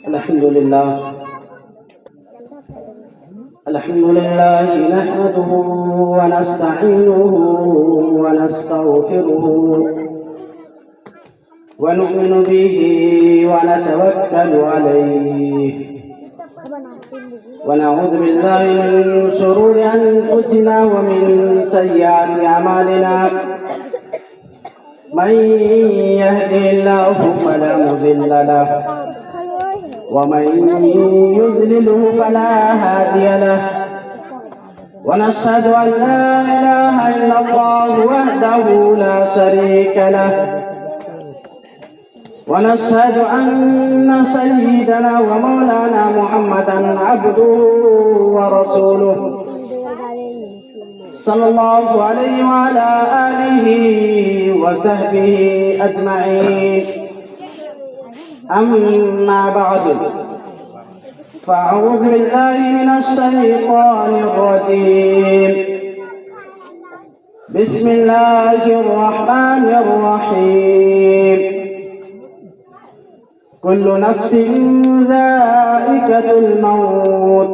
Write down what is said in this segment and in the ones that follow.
الحمد لله نحمده ونستعينه ونستغفره ونؤمن به ونتوكل عليه ونعوذ بالله من شرور أنفسنا ومن سيئات أعمالنا من يهده الله فلا مضل له ومن يضلله فلا هادي له ونشهد أن لا إله إلا الله وحده لا شريك له ونشهد أن سيدنا ومولانا محمدا عبده ورسوله صلى الله عليه وعلى آله وصحبه أجمعين أما بعد فأعوذ بالله من الشيطان الرجيم بسم الله الرحمن الرحيم كل نفس ذائقة الموت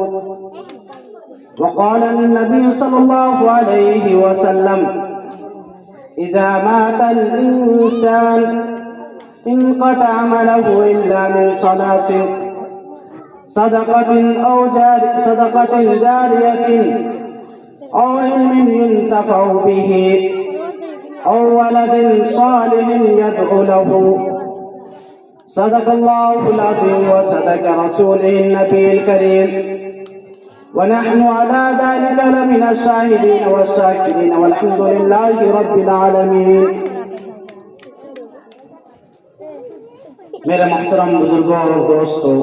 وقال النبي صلى الله عليه وسلم إذا مات الإنسان انقطع عمله إلا من ثلاث صدقة جارية أو علم ينتفع به أو ولد صالح يدعو له صدق الله العظيم وصدق رسوله النبي الكريم ونحن على ذلك لمن الشاهدين والشاكرين والحمد لله رب العالمين. میرے محترم بزرگوں اور دوستوں،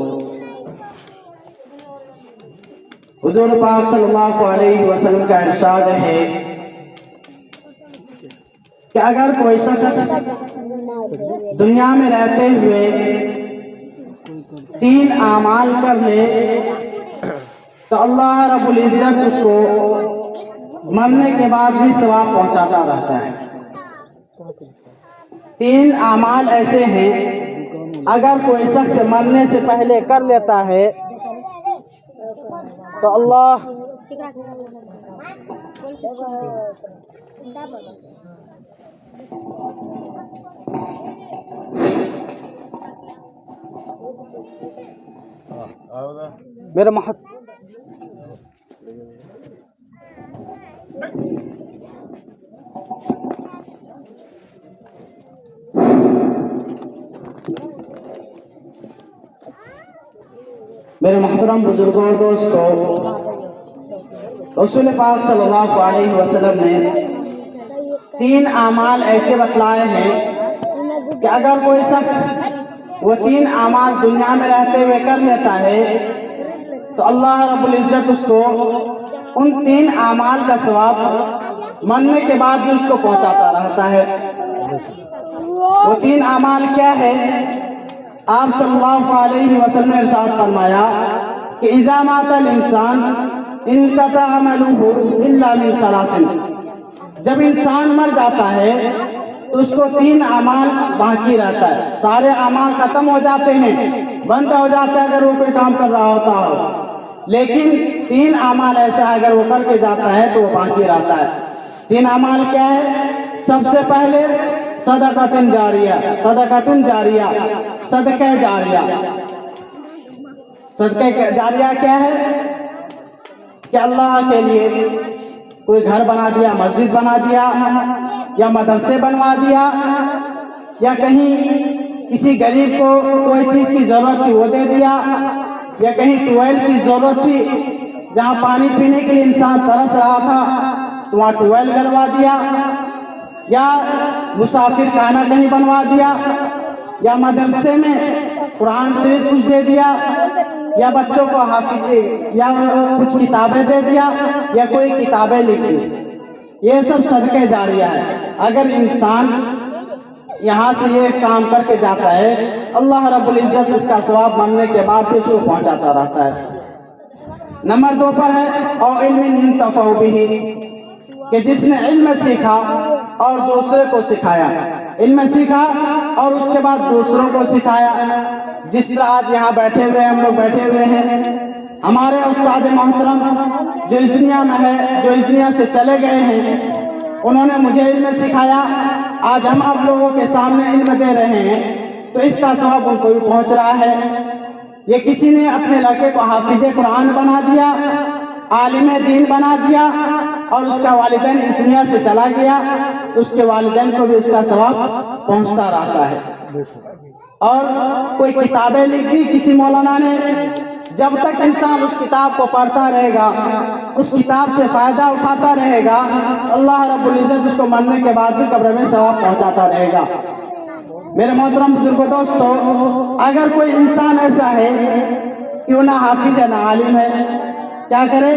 حضور پاک صلی اللہ علیہ وسلم کا ارشاد ہے کہ اگر کوئی شخص دنیا میں رہتے ہوئے 3 اعمال کر لے تو اللہ رب العزت اس کو مرنے کے بعد بھی ثواب پہنچاتا رہتا ہے. 3 اعمال ایسے ہیں اگر کوئی شخص مرنے سے پہلے کر لیتا ہے تو اللہ میرے محترم بزرگوں اور دوستوں، رسول پاک صلی اللہ علیہ وسلم نے 3 اعمال ایسے بتلائے ہیں کہ اگر کوئی شخص وہ 3 اعمال دنیا میں رہتے ہوئے کر لیتا ہے تو اللہ رب العزت اس کو ان 3 اعمال کا ثواب مرنے کے بعد بھی اس کو پہنچاتا رہتا ہے. وہ 3 اعمال کیا ہے؟ آپ صلی اللہ علیہ وسلم نے ارشاد فرمایا کہ اذا مات الانسان انقطع عمله الا من ثلاث. جب انسان مر جاتا ہے تو اس کو 3 اعمال باقی رہتا ہے. سارے اعمال ختم ہو جاتے ہیں، بند ہو جاتا ہے اگر وہ کوئی کام کر رہا ہوتا ہو، لیکن 3 اعمال ایسا اگر وہ کر کے جاتا ہے تو وہ باقی رہتا ہے. 3 اعمال کیا ہے؟ سب سے پہلے صدقۃ جاریہ. صدقۃ جاریہ، صدقہ جاریہ. صدقہ جاریہ کیا ہے؟ کہ اللہ کے لیے کوئی گھر بنا دیا، مسجد بنا دیا، یا مدرسے بنوا دیا، یا کہیں کسی غریب کو کوئی چیز کی ضرورت تھی وہ دے دیا، یا کہیں ٹویل کی ضرورت تھی جہاں پانی پینے کے لیے انسان ترس رہا تھا تو وہاں ٹویل گلوا دیا، یا مسافر خانہ کہیں بنوا دیا، یا مدرسے میں قرآن شریف کچھ دے دیا، یا بچوں کو حافظ یا کچھ کتابیں دے دیا، یا کوئی کتابیں لکھ دی. یہ سب صدقہ جاریہ ہے. اگر انسان یہاں سے یہ کام کر کے جاتا ہے اللہ رب العزت اس کا ثواب مرنے کے بعد بھی اس کو پہنچاتا رہتا ہے. نمبر 2 پر ہے اور علم ينتفع به، کہ جس نے علم سیکھا اور دوسرے کو سکھایا، علم سیکھا اور اس کے بعد دوسروں کو سکھایا۔ جس طرح آج یہاں بیٹھے ہوئے ہم لوگ بیٹھے ہوئے ہیں، ہمارے استاد محترم جو اس دنیا میں ہے، جو اس دنیا سے چلے گئے ہیں، انہوں نے مجھے علم سکھایا، آج ہم آپ لوگوں کے سامنے علم دے رہے ہیں، تو اس کا ثواب ان کو بھی پہنچ رہا ہے۔ یہ کسی نے اپنے لڑکے کو حافظ قرآن بنا دیا، عالم دین بنا دیا، اور اس کا والدین اس دنیا سے چلا گیا، تو اس کے والدین کو بھی اس کا ثواب پہنچتا رہتا ہے۔ اور کوئی کتابیں لکھ دی کسی مولانا نے، جب تک انسان اس کتاب کو پڑھتا رہے گا، اس کتاب سے فائدہ اٹھاتا رہے گا، اللہ رب العزت اس کو مرنے کے بعد بھی قبر میں ثواب پہنچاتا رہے گا۔ میرے محترم بزرگوں دوستو، اگر کوئی انسان ایسا ہے کہ وہ نہ حافظ ہے نہ عالم ہے، کیا کرے؟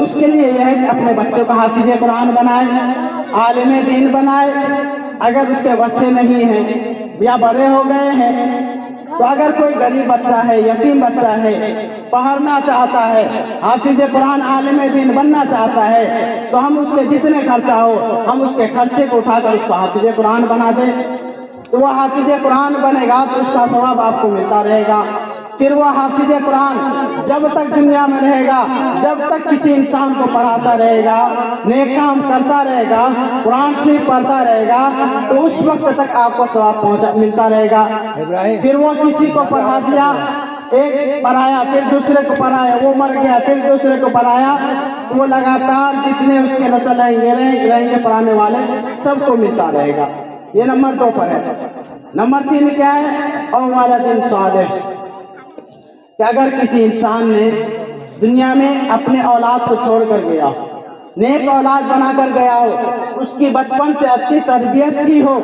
اس کے لیے یہ ہے کہ اپنے بچوں کو حافظ قرآن بنائے، عالم دین بنائے۔ اگر اس کے بچے نہیں ہیں یا بڑے ہو گئے ہیں، تو اگر کوئی غریب بچہ ہے، یتیم بچہ ہے، پڑھنا چاہتا ہے، حافظ قرآن عالم دین بننا چاہتا ہے، تو ہم اس کے جتنے خرچہ ہو، ہم اس کے خرچے کو اٹھا کر اس کو حافظ قرآن بنا دیں، تو وہ حافظ قرآن بنے گا تو اس کا ثواب آپ کو ملتا رہے گا۔ پھر وہ حافظ قرآن جب تک دنیا میں رہے گا، جب تک کسی انسان کو پڑھاتا رہے گا، نیک کام کرتا رہے گا، قرآن شریف پڑھتا رہے گا، تو اس وقت تک آپ کو ثواب ملتا رہے گا۔ پھر وہ کسی کو پڑھا دیا، ایک پڑھایا، پھر دوسرے کو پڑھایا، وہ مر گیا، پھر دوسرے کو پڑھایا، تو وہ لگاتار جتنے اس کے نسل رہیں گے پڑھانے والے، سب کو ملتا رہے گا۔ یہ نمبر 2 پر ہے۔ نمبر 3 کیا ہے؟ اور والدین صالح، کہ اگر کسی انسان نے دنیا میں اپنے اولاد کو چھوڑ کر گیا، نیک اولاد بنا کر گیا ہو، اس کی بچپن سے اچھی تربیت کی ہو،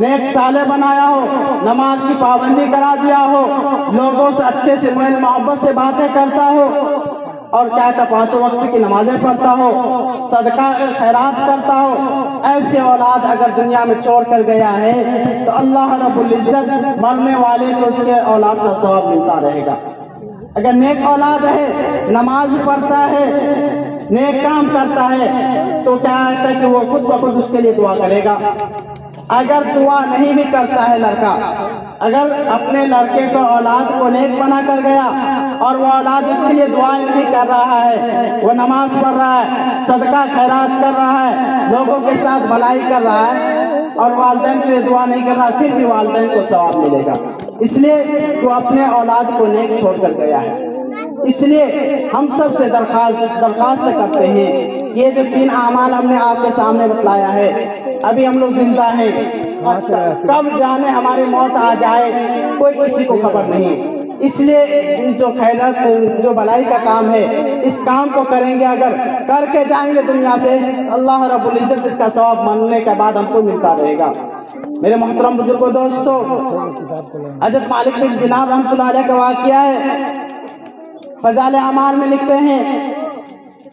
نیک صالح بنایا ہو، نماز کی پابندی کرا دیا ہو، لوگوں سے اچھے سے میل محبت سے باتیں کرتا ہو، اور کیا کہتا 5 وقت کی نمازیں پڑھتا ہو، صدقہ خیرات کرتا ہو، ایسے اولاد اگر دنیا میں چھوڑ کر گیا ہے تو اللہ رب العزت مرنے والے کو اس کے اولاد کا ثواب ملتا رہے گا۔ اگر نیک اولاد ہے، نماز پڑھتا ہے، نیک کام کرتا ہے، تو کیا ہے کہ وہ خود بخود اس کے لیے دعا کرے گا۔ اگر دعا نہیں بھی کرتا ہے لڑکا، اگر اپنے لڑکے کو اولاد کو نیک بنا کر گیا اور وہ اولاد اس کے لیے دعا نہیں کر رہا ہے، وہ نماز پڑھ رہا ہے، صدقہ خیرات کر رہا ہے، لوگوں کے ساتھ بھلائی کر رہا ہے، اور والدین کے لیے دعا نہیں کر رہا، پھر بھی والدین کو ثواب ملے گا، اس لیے وہ اپنے اولاد کو نیک چھوڑ کر گیا ہے۔ اس لیے ہم سب سے درخواست کرتے ہیں، یہ جو 3 اعمال ہم نے آپ کے سامنے بتلایا ہے، ابھی ہم لوگ زندہ ہیں، کب جانے ہماری موت آ جائے کوئی کسی کو خبر نہیں، اس لیے جو خیرات جو بھلائی کا کام ہے، اس کام کو کریں گے، اگر کر کے جائیں گے دنیا سے، اللہ رب العزت اس کا ثواب ماننے کے بعد ہم کو ملتا رہے گا۔ میرے محترم بزرگوں دوستو، حضرت مالک بن دینار رحمۃ اللہ علیہ کا واقعہ ہے، فضائل اعمال میں لکھتے ہیں،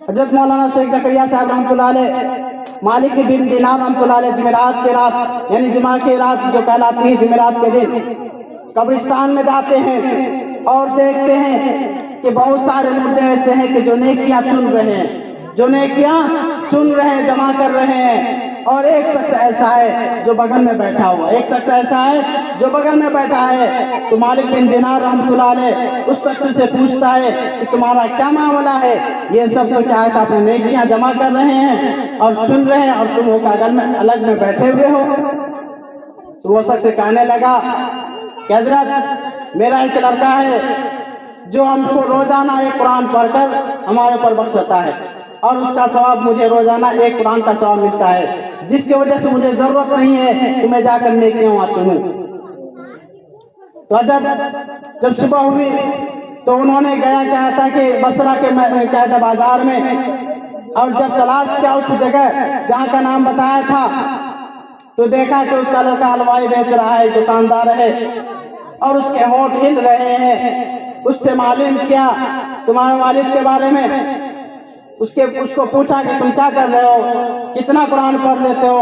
حضرت مولانا شیخ زکریا صاحب رحمۃ اللہ علیہ، مالک بن دینار رحمۃ اللہ علیہ جمعرات کے رات، یعنی جمعہ کی رات جو کہلاتی ہے جمعرات کے دن، قبرستان میں جاتے ہیں اور دیکھتے ہیں کہ بہت سارے مردے ایسے ہیں کہ جو نیکیاں چن رہے ہیں، جمع کر رہے ہیں، اور ایک شخص ایسا ہے جو بغل میں بیٹھا ہے، تو مالک بن دینار رحمۃ اللہ علیہ اس شخص سے پوچھتا ہے کہ تمہارا کیا معاملہ ہے؟ یہ سب تو کیا ہے اپنے نیکیاں جمع کر رہے ہیں اور چن رہے ہیں، اور تم بغل میں الگ میں بیٹھے ہوئے ہو۔ تو وہ شخص کہنے لگا کہ حضرت میرا ایک لڑکا ہے جو ہم کو روزانہ ایک قرآن پڑھ کر ہمارے اوپر بخشتا ہے، اور اس کا ثواب مجھے روزانہ ایک قرآن کا ثواب ملتا ہے، جس کی وجہ سے مجھے ضرورت نہیں ہے کہ میں جا کر نیکیاں وہاں چنوں۔ تو حضرت جب صبح ہوئی تو انہوں نے کہتا کہ بصرہ کے بازار میں، اور جب تلاش کیا اس جگہ جہاں کا نام بتایا تھا، تو دیکھا کہ اس کا لڑکا حلوائی بیچ رہا ہے، دکاندار ہے، اور اس کے ہونٹ ہل رہے ہیں۔ اس سے معلوم کیا تمہارے والد کے بارے میں، اس کو پوچھا کہ تم کیا کر رہے ہو، کتنا قرآن پڑھ لیتے ہو؟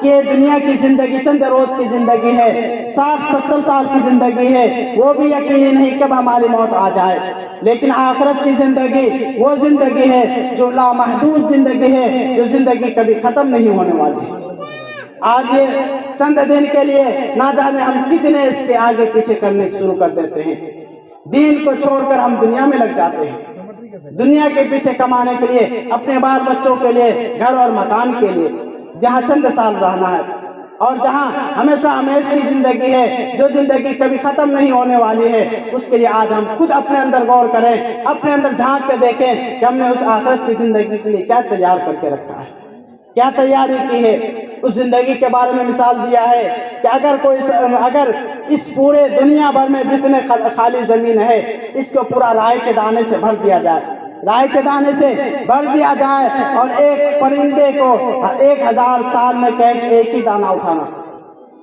کہ یہ دنیا کی زندگی چند روز کی زندگی ہے، 60-70 سال کی زندگی ہے، وہ بھی یقینی نہیں کب ہماری موت آ جائے، لیکن آخرت کی زندگی وہ زندگی ہے جو لامحدود زندگی ہے، جو زندگی کبھی ختم نہیں ہونے والی۔ آج یہ چند دن کے لیے نہ جانے ہم کتنے اس کے آگے پیچھے کرنے شروع کر دیتے ہیں، دین کو چھوڑ کر ہم دنیا میں لگ جاتے ہیں، دنیا کے پیچھے کمانے کے لیے، اپنے بال بچوں کے لیے، گھر اور مکان کے لیے، جہاں چند سال رہنا ہے اور جہاں ہمیشہ ہمیشہ کی زندگی ہے، جو زندگی کبھی ختم نہیں ہونے والی ہے۔ اس کے لیے آج ہم خود اپنے اندر غور کریں، اپنے اندر جھانک کے دیکھیں کہ ہم نے اس آخرت کی زندگی کے لیے کیا تیار کر کے رکھا ہے، کیا تیاری کی ہے۔ اس زندگی کے بارے میں مثال دیا ہے کہ اگر اس پورے دنیا بھر میں جتنے خالی زمین ہے، اس کو پورا رائے کے دانے سے بھر دیا جائے، رائے کے دانے سے بھر دیا جائے، اور ایک پرندے کو 1000 سال میں ایک ہی دانہ اٹھانا،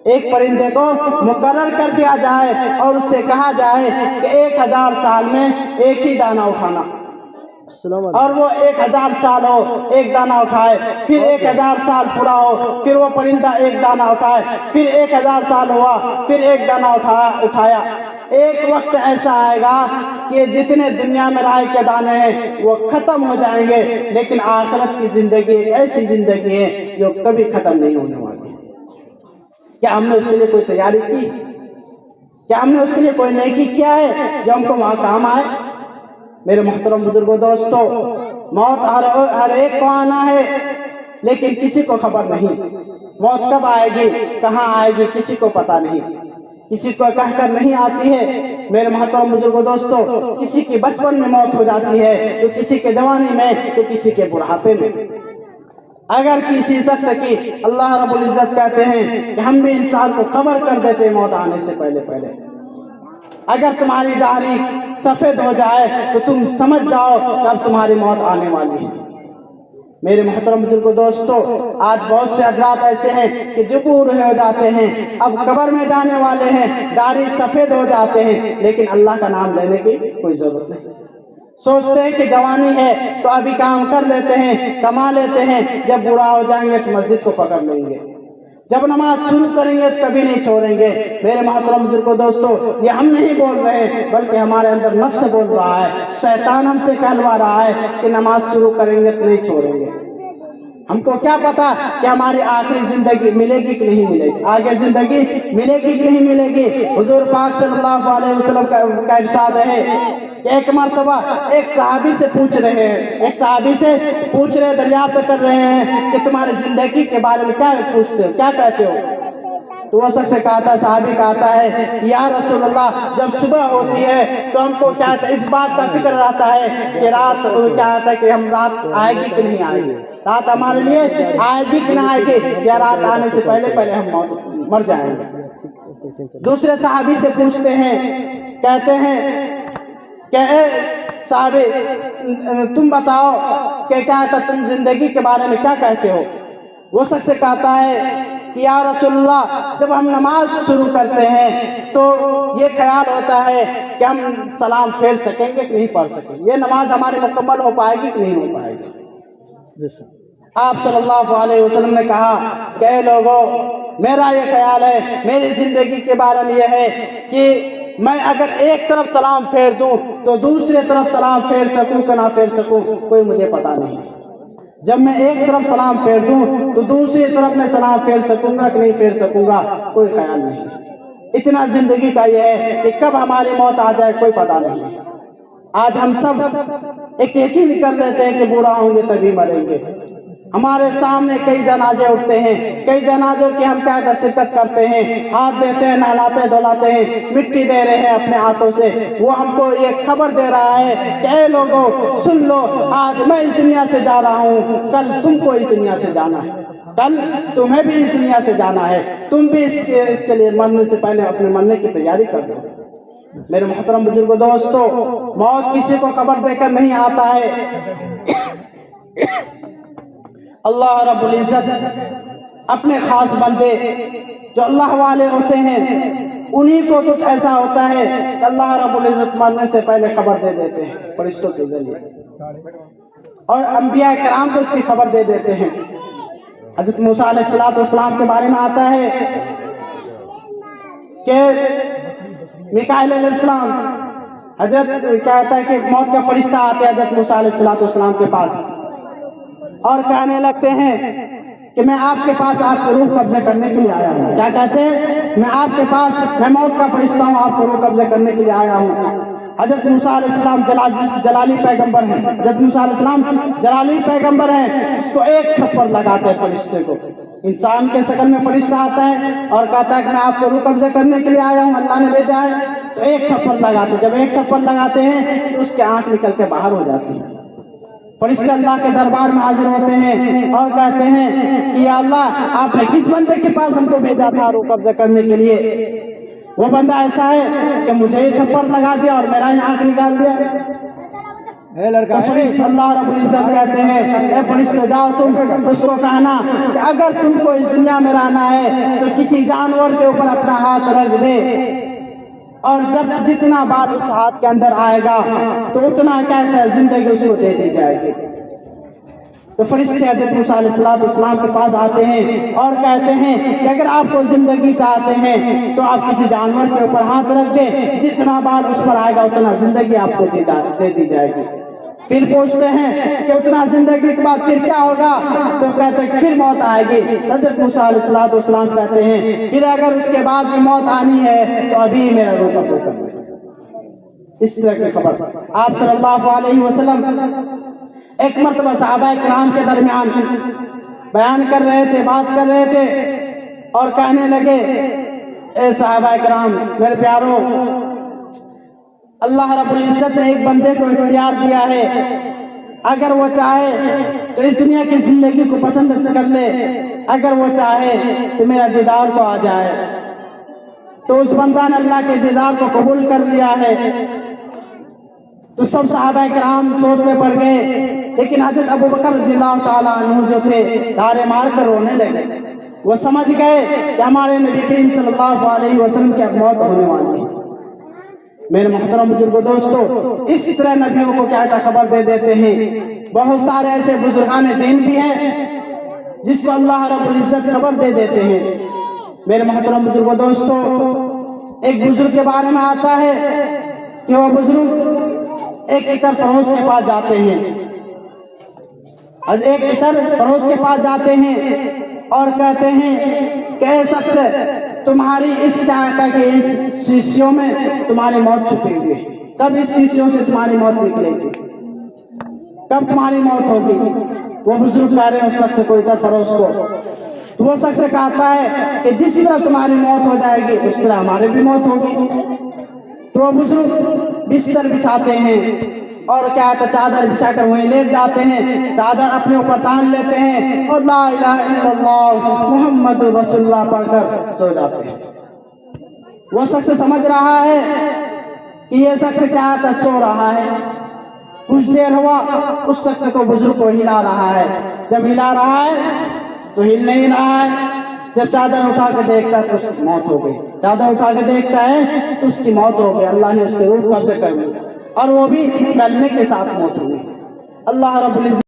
ایک پرندے کو مقرر کر دیا جائے اور اس سے کہا جائے کہ 1000 سال میں ایک ہی دانہ اٹھانا، اور وہ 1000 سال ہو ایک دانہ اٹھائے، پھر 1000 سال پورا ہو، پھر وہ پرندہ ایک دانہ اٹھائے، پھر 1000 سال ہوا، پھر ایک دانہ اٹھایا۔ ایک وقت ایسا آئے گا کہ جتنے دنیا میں رائے کے دانے ہیں وہ ختم ہو جائیں گے، لیکن آخرت کی زندگی ایک ایسی زندگی ہے جو کبھی ختم نہیں ہونے والی۔ کیا ہم نے اس کے لیے کوئی تیاری کی؟ کیا ہم نے اس کے لیے کوئی نیکی کیا ہے جو ہم کو وہاں کام آئے؟ میرے محترم بزرگوں، دوستو، موت ہر ایک کو آنا ہے، لیکن کسی کو خبر نہیں موت کب آئے گی، کہاں آئے گی، کسی کو پتہ نہیں، کسی کو کہہ کر نہیں آتی ہے۔ میرے محترم بزرگوں، دوستو، کسی کی بچپن میں موت ہو جاتی ہے، تو کسی کے جوانی میں، تو کسی کے بڑھاپے میں۔ اگر کسی شخص کی اللہ رب العزت کہتے ہیں کہ ہم بھی انسان کو خبر کر دیتے موت آنے سے پہلے، اگر تمہاری داڑھی سفید ہو جائے تو تم سمجھ جاؤ کہ اب تمہاری موت آنے والی ہے۔ میرے محترم بزرگوں، دوستو، آج بہت سے حضرات ایسے ہیں کہ جو بوڑھے ہو جاتے ہیں، اب قبر میں جانے والے ہیں، داڑھی سفید ہو جاتے ہیں، لیکن اللہ کا نام لینے کی کوئی ضرورت نہیں۔ سوچتے ہیں کہ جوانی ہے تو ابھی کام کر لیتے ہیں، کما لیتے ہیں، جب بوڑھا ہو جائیں گے تو مسجد کو پکڑ لیں گے، جب نماز شروع کریں گے تو کبھی نہیں چھوڑیں گے۔ میرے محترم بزرگوں، دوستو، یہ ہم نہیں بول رہے بلکہ ہمارے اندر نفس بول رہا ہے، شیطان ہم سے کہلوا رہا ہے کہ نماز شروع کریں گے تو نہیں چھوڑیں گے۔ ہم کو کیا پتا کہ ہماری آخری زندگی ملے گی کہ نہیں ملے گی، آگے زندگی ملے گی کہ نہیں ملے گی۔ حضور پاک صلی اللہ علیہ وسلم کا ارشاد ہے کہ ایک مرتبہ ایک صحابی سے پوچھ رہے دریافت کر رہے ہیں کہ تمہاری زندگی کے بارے میں کیا پوچھتے ہو، کیا کہتے ہو؟ تو وہ شخص کہتا ہے، صحابی کہتا ہے، یا رسول اللہ، جب صبح ہوتی ہے تو ہم کو کیا اس بات کا فکر رہتا ہے کہ رات کیا ہوتا ہے کہ ہم رات آئے گی کہ نہیں آئے گی، رات ہمارے لیے آئے گی کہ نہ آئے گی، یا رات آنے سے پہلے ہم مر جائیں گے۔ دوسرے صحابی سے پوچھتے ہیں، کہتے ہیں کہ اے صحابی، تم بتاؤ کہ کیا ہے تم زندگی کے بارے میں کیا کہتے ہو؟ وہ شخص کہتا ہے کہ یا رسول اللہ، جب ہم نماز شروع کرتے ہیں تو یہ خیال ہوتا ہے کہ ہم سلام پھیر سکیں گے کہ نہیں پڑھ سکیں گے، یہ نماز ہماری مکمل ہو پائے گی کہ نہیں ہو پائے گی۔ آپ صلی اللہ علیہ وسلم نے کہا کہ اے لوگوں، میرا یہ خیال ہے، میری زندگی کے بارے میں یہ ہے کہ میں اگر ایک طرف سلام پھیر دوں تو دوسرے طرف سلام پھیر سکوں کہ نہ پھیر سکوں کوئی مجھے پتا نہیں، جب میں ایک طرف سلام پھیر دوں تو دوسری طرف میں سلام پھیر سکوں گا کہ نہیں پھیر سکوں گا کوئی خیال نہیں۔ اتنا زندگی کا یہ ہے کہ کب ہماری موت آ جائے کوئی پتا نہیں۔ آج ہم سب ایک یقین کر لیتے ہیں کہ بوڑھا ہوں گے تبھی مریں گے۔ ہمارے سامنے کئی جنازے اٹھتے ہیں، کئی جنازوں کی ہم کیا شرکت کرتے ہیں، ہاتھ دیتے ہیں، نہلاتے دھلاتے ہیں، مٹی دے رہے ہیں اپنے ہاتھوں سے۔ وہ ہم کو یہ خبر دے رہا ہے کہ اے لوگوں سن لو، آج میں اس دنیا سے جا رہا ہوں، کل تم کو اس دنیا سے جانا ہے، کل تمہیں بھی اس دنیا سے جانا ہے، تم بھی اس کے لیے مرنے سے پہلے اپنے مرنے کی تیاری کر دو۔ میرے محترم بزرگوں، دوستو، موت کسی کو خبر دے کر نہیں آتا ہے۔ اللہ رب العزت اپنے خاص بندے جو اللہ والے ہوتے ہیں انہی کو کچھ ایسا ہوتا ہے کہ اللہ رب العزت مرنے سے پہلے خبر دے دیتے ہیں فرشتوں کے ذریعے، اور انبیاء کرام کو اس کی خبر دے دیتے ہیں۔ حضرت موسیٰ علیہ السلام کے بارے میں آتا ہے کہ میکائیل علیہ السلام حضرت کہتا ہے کہ موت کا فرشتہ آتے ہیں حضرت موسیٰ علیہ السلام کے پاس اور کہنے لگتے ہیں کہ میں آپ کے پاس آپ کو روح قبضہ کرنے کے لیے آیا ہوں. کیا کہتے ہیں؟ میں آپ کے پاس، میں موت کا فرشتہ ہوں، آپ کو روح قبضہ کرنے کے لیے آیا ہوں. حضرت موسیٰ علیہ السلام جلالی پیغمبر ہیں. حضرت موسیٰ علیہ السلام جلالی پیغمبر ہیں. اس کو ایک تھپڑ لگاتے ہیں فرشتے کو. انسان کے شکل میں فرشتہ آتا ہے اور کہتا ہے کہ میں آپ کو روح قبضہ کرنے کے لیے آیا ہوں، اللہ نے بھیجا ہے. تو ایک تھپڑ لگاتے، جب ایک تھپڑ لگاتے ہیں تو اس کے آنکھ نکل کے باہر ہو جاتی ہے. فرشتے اللہ کے دربار میں حاضر ہوتے ہیں اور کہتے ہیں کہ یا اللہ، آپ نے کس بندے کے پاس ہم کو بھیجا تھا روح قبضہ کرنے کے لیے؟ وہ بندہ ایسا ہے کہ مجھے ہی تھپڑ لگا دیا اور میرا ہی آنکھ نکال دیا. اللہ رب العزت کہتے ہیں اے فرشتے جاؤ، تم اس کو کہنا کہ اگر تم کو اس دنیا میں رہنا ہے تو کسی جانور کے اوپر اپنا ہاتھ رکھ دے، اور جب جتنا بار اس ہاتھ کے اندر آئے گا تو اتنا کہتا ہے زندگی اس کو دے دی جائے گی. تو فرشتے حضرت موسیٰ علیہ السلام کے پاس آتے ہیں اور کہتے ہیں کہ اگر آپ کو زندگی چاہتے ہیں تو آپ کسی جانور کے اوپر ہاتھ رکھ دیں، جتنا بار اس پر آئے گا اتنا زندگی آپ کو دے دی جائے گی. پھر پوچھتے ہیں کہ اتنا زندگی کے بعد پھر کیا ہوگا؟ تو کہتے ہیں پھر موت آئے گی. حضرت موسیٰ علیہ السلام کہتے ہیں پھر اگر اس کے بعد بھی موت آنی ہے تو ابھی میرا روح قبضہ کر لیں. اس طرح کی خبر آپ صلی اللہ علیہ وسلم ایک مرتبہ صحابہ کرام کے درمیان بیان کر رہے تھے، بات کر رہے تھے اور کہنے لگے اے صحابہ کرام، میرے پیارو، اللہ رب العزت نے ایک بندے کو اختیار دیا ہے، اگر وہ چاہے تو اس دنیا کی زندگی کو پسند کر لے، اگر وہ چاہے تو میرا دیدار کو آ جائے. تو اس بندہ نے اللہ کے دیدار کو قبول کر لیا ہے. تو سب صحابہ کرام سوچ میں پڑ گئے، لیکن حضرت ابو بکر رضی اللہ تعالیٰ عنہ جو تھے دھارے مار کر رونے لگے. وہ سمجھ گئے کہ ہمارے نبی کریم صلی اللہ علیہ وسلم کی اب موت ہونے والی ہے. میرے محترم بزرگوں دوستو، اس طرح نبیوں کو کیا خبر دے دیتے ہیں. بہت سارے ایسے بزرگان دین بھی ہیں جس کو اللہ رب العزت خبر دے دیتے ہیں. میرے محترم بزرگوں دوستو، ایک بزرگ کے بارے میں آتا ہے کہ وہ بزرگ ایک عطر فروش کے پاس جاتے ہیں. ایک عطر فروش کے پاس جاتے ہیں اور کہتے ہیں کہ اے شخص، تمہاری اس شیشیوں میں تمہاری موت چھپی ہوئی ہے. کب اس شیشیوں سے تمہاری موت نکلے گی؟ کب تمہاری موت ہوگی؟ وہ بزرگ کہہ رہے ہیں اس شخص کو، عطر فروش کو. تو وہ شخص کہتا ہے کہ جس طرح تمہاری موت ہو جائے گی اس طرح ہماری بھی موت ہوگی. تو وہ بزرگ بستر بچھاتے ہیں اور کیا ہے چادر بچھا کر وہیں لیٹ جاتے ہیں، چادر اپنے اوپر تان لیتے ہیں اور لا الہ الا اللہ محمد رسول اللہ پڑھ کر سو جاتے ہیں. وہ شخص سمجھ رہا ہے کہ یہ شخص کیا ہے سو رہا ہے. کچھ دیر ہوا، اس شخص کو بزرگ کو ہلا رہا ہے. جب ہلا رہا ہے تو ہل نہیں رہا ہے. جب چادر اٹھا کے دیکھتا ہے تو اس کی موت ہو گئی. چادر اٹھا کے دیکھتا ہے تو اس کی موت ہو گئی. اللہ نے اس کے روح قبضہ کر لی اور وہ بھی کلمے کے ساتھ موت ہوئی. اللہ رب العزت